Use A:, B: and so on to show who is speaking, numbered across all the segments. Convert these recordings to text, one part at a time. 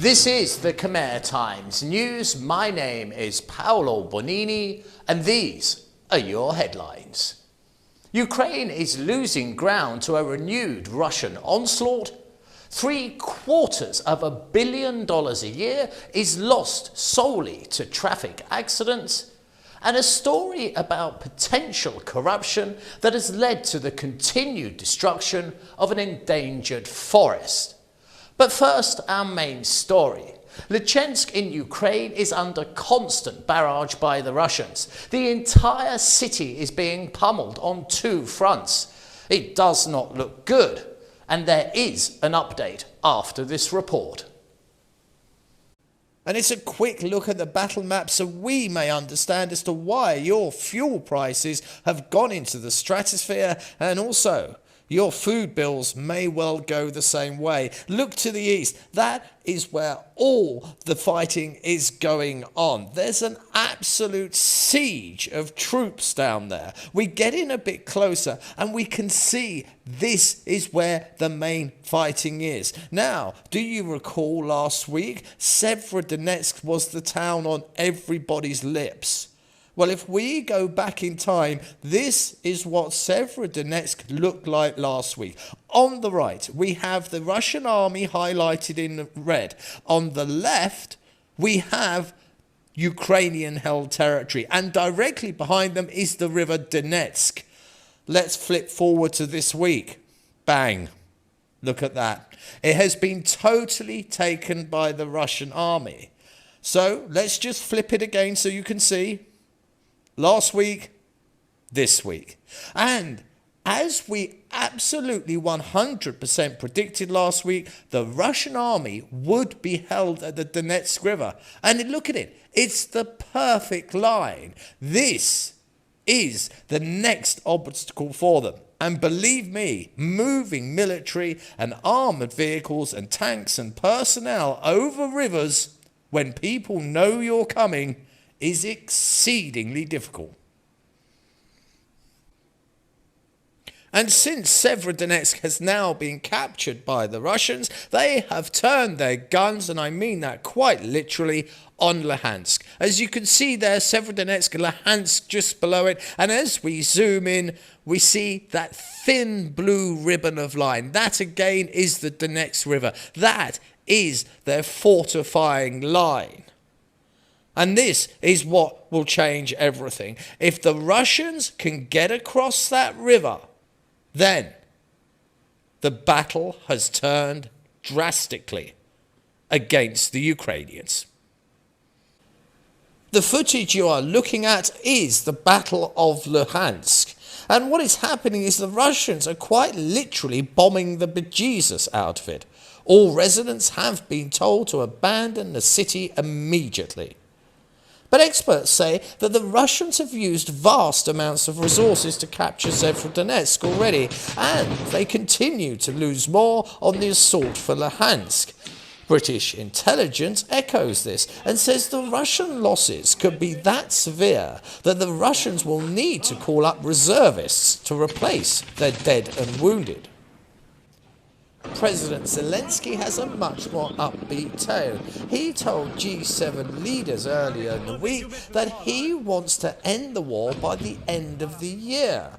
A: This is the Khmer Times News. My name is Paolo Bonini, and these are your headlines. Ukraine is losing ground to a renewed Russian onslaught. $750 million a year is lost solely to traffic accidents. And a story about potential corruption that has led to the continued destruction of an endangered forest. But first, our main story. Lychensk in Ukraine is under constant barrage by the Russians. The entire city is being pummeled on two fronts. It does not look good, and there is an update after this report.
B: And it's a quick look at the battle map so we may understand as to why your fuel prices have gone into the stratosphere, and also your food bills may well go the same way. Look to the east. That is where all the fighting is going on. There's an absolute siege of troops down there. We get in a bit closer and we can see this is where the main fighting is. Now, do you recall last week? Severodonetsk was the town on everybody's lips. Well, if we go back in time, this is what Severodonetsk looked like last week. On the right, we have the Russian army highlighted in red. On the left, we have Ukrainian-held territory. And directly behind them is the river Donetsk. Let's flip forward to this week. Bang. Look at that. It has been totally taken by the Russian army. So let's just flip it again so you can see. Last week, this week. And as we absolutely 100% predicted last week, the Russian army would be held at the Donetsk River. And look at it. It's the perfect line. This is the next obstacle for them. And believe me, moving military and armoured vehicles and tanks and personnel over rivers when people know you're coming is exceedingly difficult. And since Severodonetsk has now been captured by the Russians, they have turned their guns, and I mean that quite literally, on Luhansk. As you can see there, Severodonetsk and Luhansk just below it, and as we zoom in, we see that thin blue ribbon of line. That again is the Donetsk River. That is their fortifying line. And this is what will change everything. If the Russians can get across that river, then the battle has turned drastically against the Ukrainians. The footage you are looking at is the Battle of Luhansk. And what is happening is the Russians are quite literally bombing the bejesus out of it. All residents have been told to abandon the city immediately. But experts say that the Russians have used vast amounts of resources to capture Severodonetsk already, and they continue to lose more on the assault for Luhansk. British intelligence echoes this and says the Russian losses could be that severe that the Russians will need to call up reservists to replace their dead and wounded. President Zelensky has a much more upbeat tone. He told G7 leaders earlier in the week that he wants to end the war by the end of the year.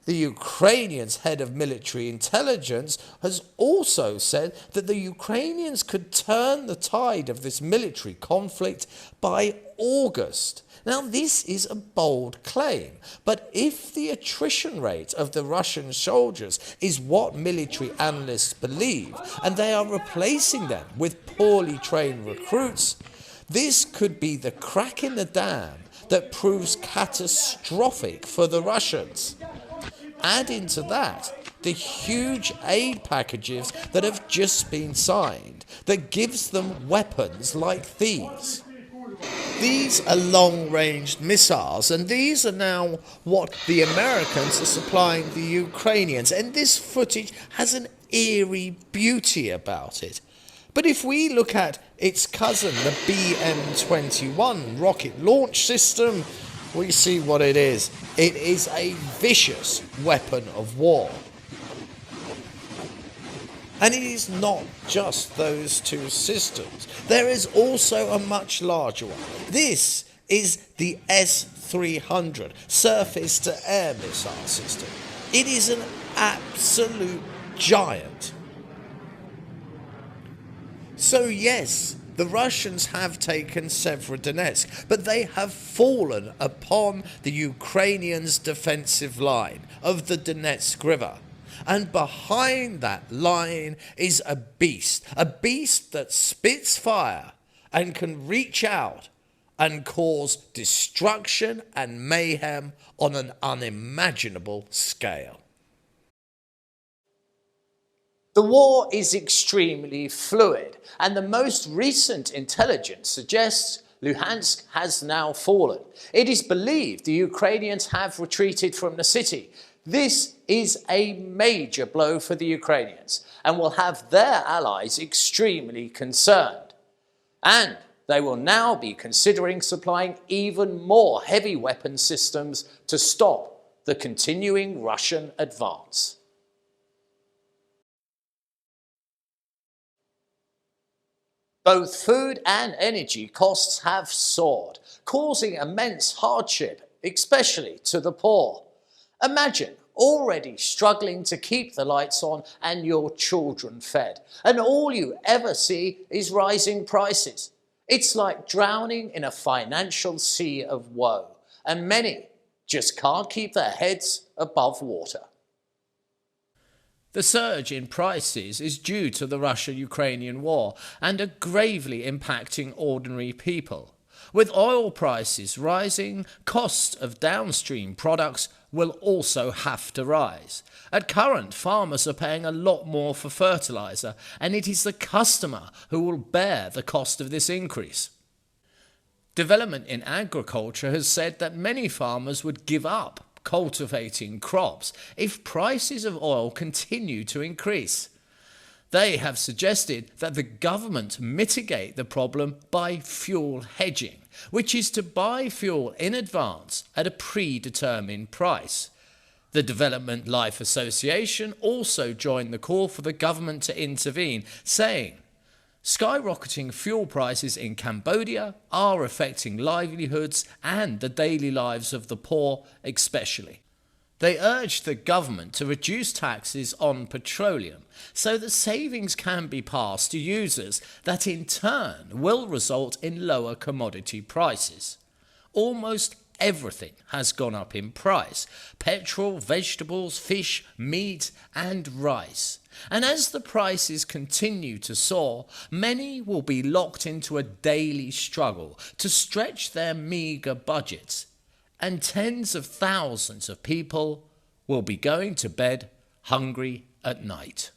B: The Ukrainians' head of military intelligence has also said that the Ukrainians could turn the tide of this military conflict by August. Now, this is a bold claim, but if the attrition rate of the Russian soldiers is what military analysts believe, and they are replacing them with poorly trained recruits, this could be the crack in the dam that proves catastrophic for the Russians. Add into that the huge aid packages that have just been signed that gives them weapons like these. These are long-range missiles, and these are now what the Americans are supplying the Ukrainians, and this footage has an eerie beauty about it. But if we look at its cousin, the BM-21 rocket launch system, we see what it is. It is a vicious weapon of war. And it is not just those two systems. There is also a much larger one. This is the S-300 surface-to-air missile system. It is an absolute giant. So yes, the Russians have taken Severodonetsk, but they have fallen upon the Ukrainians' defensive line of the Donetsk River. And behind that line is a beast that spits fire and can reach out and cause destruction and mayhem on an unimaginable scale.
A: The war is extremely fluid, and the most recent intelligence suggests Luhansk has now fallen. It is believed the Ukrainians have retreated from the city. This is a major blow for the Ukrainians and will have their allies extremely concerned. And they will now be considering supplying even more heavy weapon systems to stop the continuing Russian advance. Both food and energy costs have soared, causing immense hardship, especially to the poor. Imagine already struggling to keep the lights on and your children fed, and all you ever see is rising prices. It's like drowning in a financial sea of woe, and many just can't keep their heads above water.
B: The surge in prices is due to the Russia-Ukrainian war and are gravely impacting ordinary people. With oil prices rising, costs of downstream products will also have to rise. At current, farmers are paying a lot more for fertilizer, and it is the customer who will bear the cost of this increase. Development in Agriculture has said that many farmers would give up cultivating crops if prices of oil continue to increase. They have suggested that the government mitigate the problem by fuel hedging, which is to buy fuel in advance at a predetermined price. The Development Life Association also joined the call for the government to intervene, saying, skyrocketing fuel prices in Cambodia are affecting livelihoods and the daily lives of the poor especially. They urged the government to reduce taxes on petroleum so that savings can be passed to users that in turn will result in lower commodity prices. Almost everything has gone up in price: petrol, vegetables, fish, meat and rice. And as the prices continue to soar, many will be locked into a daily struggle to stretch their meagre budgets, and tens of thousands of people will be going to bed hungry at night.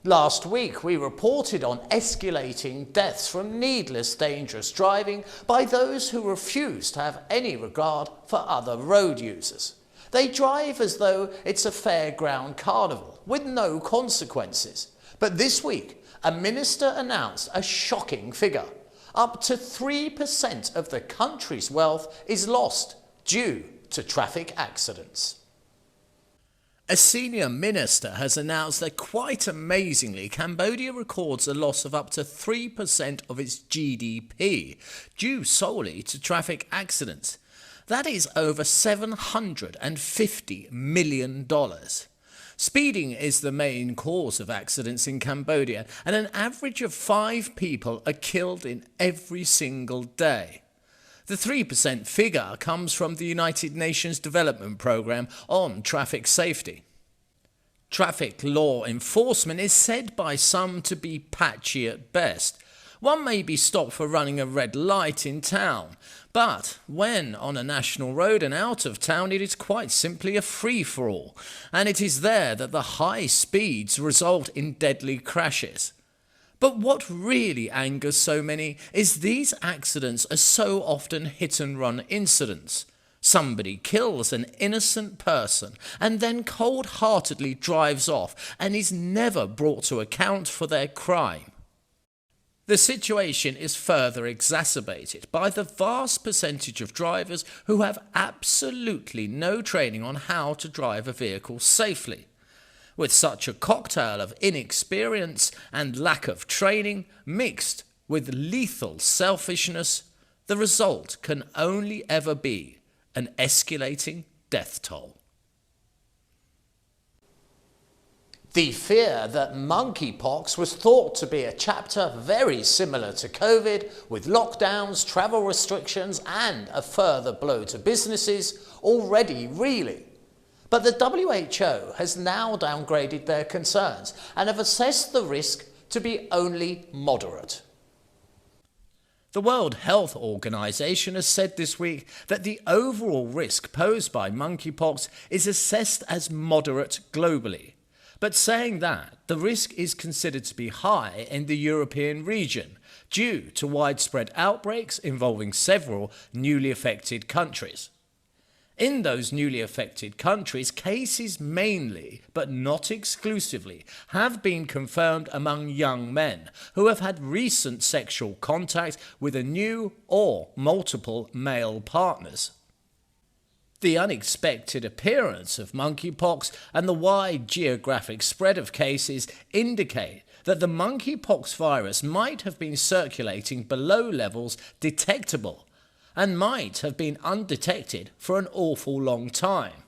A: Last week we reported on escalating deaths from needless dangerous driving by those who refuse to have any regard for other road users. They drive as though it's a fairground carnival with no consequences. But this week, a minister announced a shocking figure. Up to 3% of the country's wealth is lost due to traffic accidents.
B: A senior minister has announced that quite amazingly, Cambodia records a loss of up to 3% of its GDP due solely to traffic accidents. That is over $750 million. Speeding is the main cause of accidents in Cambodia, and an average of 5 people are killed in every single day. The 3% figure comes from the United Nations Development Programme on traffic safety. Traffic law enforcement is said by some to be patchy at best. One may be stopped for running a red light in town, but when on a national road and out of town, it is quite simply a free-for-all, and it is there that the high speeds result in deadly crashes. But what really angers so many is these accidents are so often hit-and-run incidents. Somebody kills an innocent person and then cold-heartedly drives off and is never brought to account for their crime. The situation is further exacerbated by the vast percentage of drivers who have absolutely no training on how to drive a vehicle safely. With such a cocktail of inexperience and lack of training mixed with lethal selfishness, the result can only ever be an escalating death toll.
A: The fear that monkeypox was thought to be a chapter very similar to COVID, with lockdowns, travel restrictions and a further blow to businesses, already reeling. But the WHO has now downgraded their concerns and have assessed the risk to be only moderate.
B: The World Health Organization has said this week that the overall risk posed by monkeypox is assessed as moderate globally, but saying that the risk is considered to be high in the European region due to widespread outbreaks involving several newly affected countries. In those newly affected countries, cases mainly, but not exclusively, have been confirmed among young men who have had recent sexual contact with a new or multiple male partners. The unexpected appearance of monkeypox and the wide geographic spread of cases indicate that the monkeypox virus might have been circulating below levels detectable and might have been undetected for an awful long time.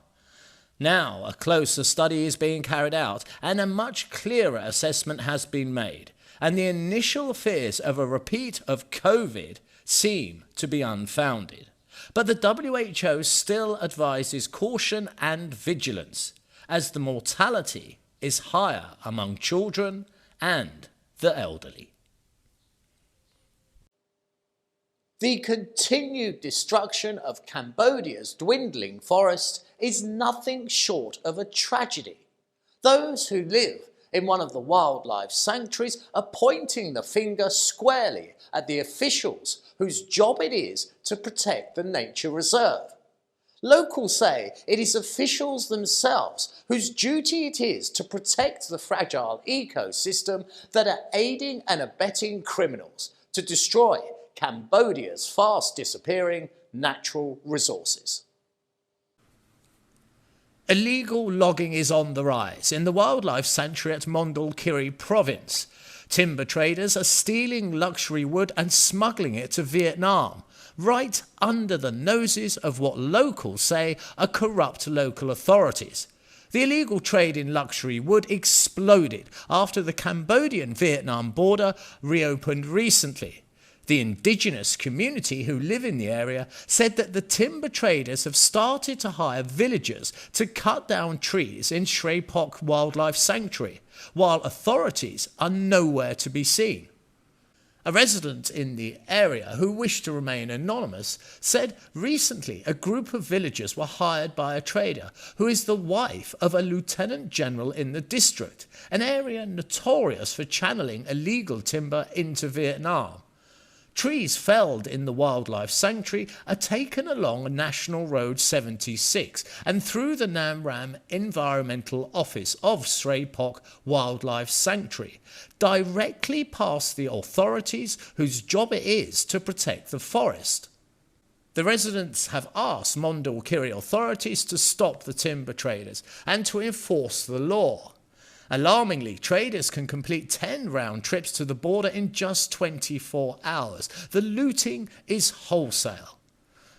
B: Now, a closer study is being carried out and a much clearer assessment has been made, and the initial fears of a repeat of COVID seem to be unfounded. But the WHO still advises caution and vigilance, as the mortality is higher among children and the elderly.
A: The continued destruction of Cambodia's dwindling forests is nothing short of a tragedy. Those who live in one of the wildlife sanctuaries are pointing the finger squarely at the officials whose job it is to protect the nature reserve. Locals say it is officials themselves whose duty it is to protect the fragile ecosystem that are aiding and abetting criminals to destroy Cambodia's fast disappearing natural resources.
B: Illegal logging is on the rise in the wildlife sanctuary at Mondulkiri province. Timber traders are stealing luxury wood and smuggling it to Vietnam, right under the noses of what locals say are corrupt local authorities. The illegal trade in luxury wood exploded after the Cambodian-Vietnam border reopened recently. The indigenous community who live in the area said that the timber traders have started to hire villagers to cut down trees in Srey Pok Wildlife Sanctuary, while authorities are nowhere to be seen. A resident in the area who wished to remain anonymous said recently a group of villagers were hired by a trader who is the wife of a lieutenant general in the district, an area notorious for channeling illegal timber into Vietnam. Trees felled in the wildlife sanctuary are taken along National Road 76 and through the Nam Ram Environmental Office of Srey Pok Wildlife Sanctuary, directly past the authorities whose job it is to protect the forest. The residents have asked Mondulkiri authorities to stop the timber traders and to enforce the law. Alarmingly, traders can complete 10 round trips to the border in just 24 hours. The looting is wholesale.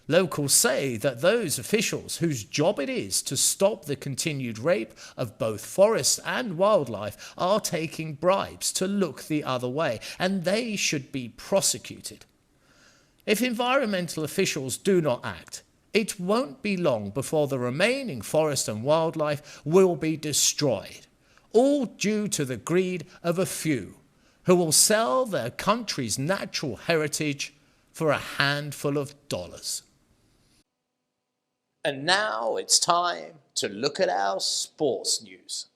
B: Locals say that those officials whose job it is to stop the continued rape of both forest and wildlife are taking bribes to look the other way, and they should be prosecuted. If environmental officials do not act, it won't be long before the remaining forest and wildlife will be destroyed, all due to the greed of a few who will sell their country's natural heritage for a handful of dollars.
A: And now it's time to look at our sports news.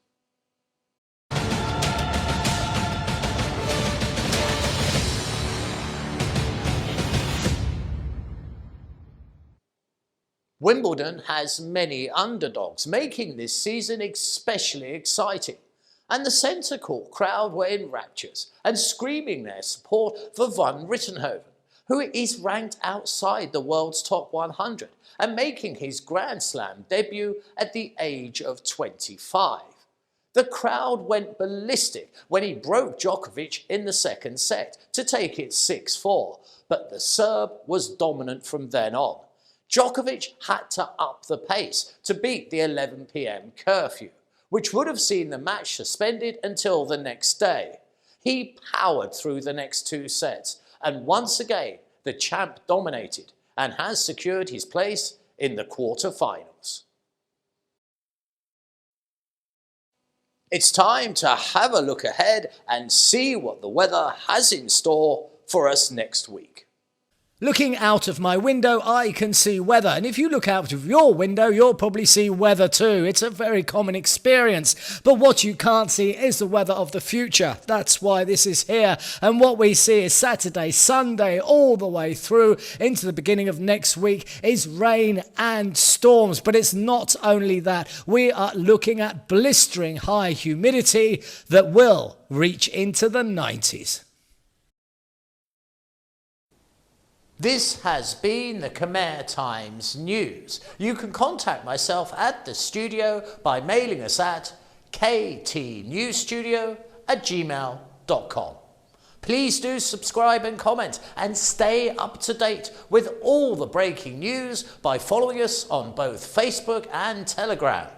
A: Wimbledon has many underdogs, making this season especially exciting. And the centre court crowd were in raptures and screaming their support for Van Rittenhoven, who is ranked outside the world's top 100 and making his Grand Slam debut at the age of 25. The crowd went ballistic when he broke Djokovic in the second set to take it 6-4, but the Serb was dominant from then on. Djokovic had to up the pace to beat the 11 p.m. curfew, which would have seen the match suspended until the next day. He powered through the next two sets, and once again, the champ dominated and has secured his place in the quarter-finals. It's time to have a look ahead and see what the weather has in store for us next week.
C: Looking out of my window, I can see weather. And if you look out of your window, you'll probably see weather too. It's a very common experience. But what you can't see is the weather of the future. That's why this is here. And what we see is Saturday, Sunday, all the way through into the beginning of next week is rain and storms. But it's not only that. We are looking at blistering high humidity that will reach into the 90s.
A: This has been the Khmer Times News. You can contact myself at the studio by mailing us at ktnewsstudio@gmail.com. Please do subscribe and comment and stay up to date with all the breaking news by following us on both Facebook and Telegram.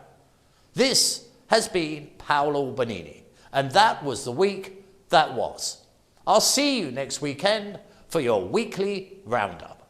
A: This has been Paolo Bonini, and that was the week that was. I'll see you next weekend for your weekly Roundup.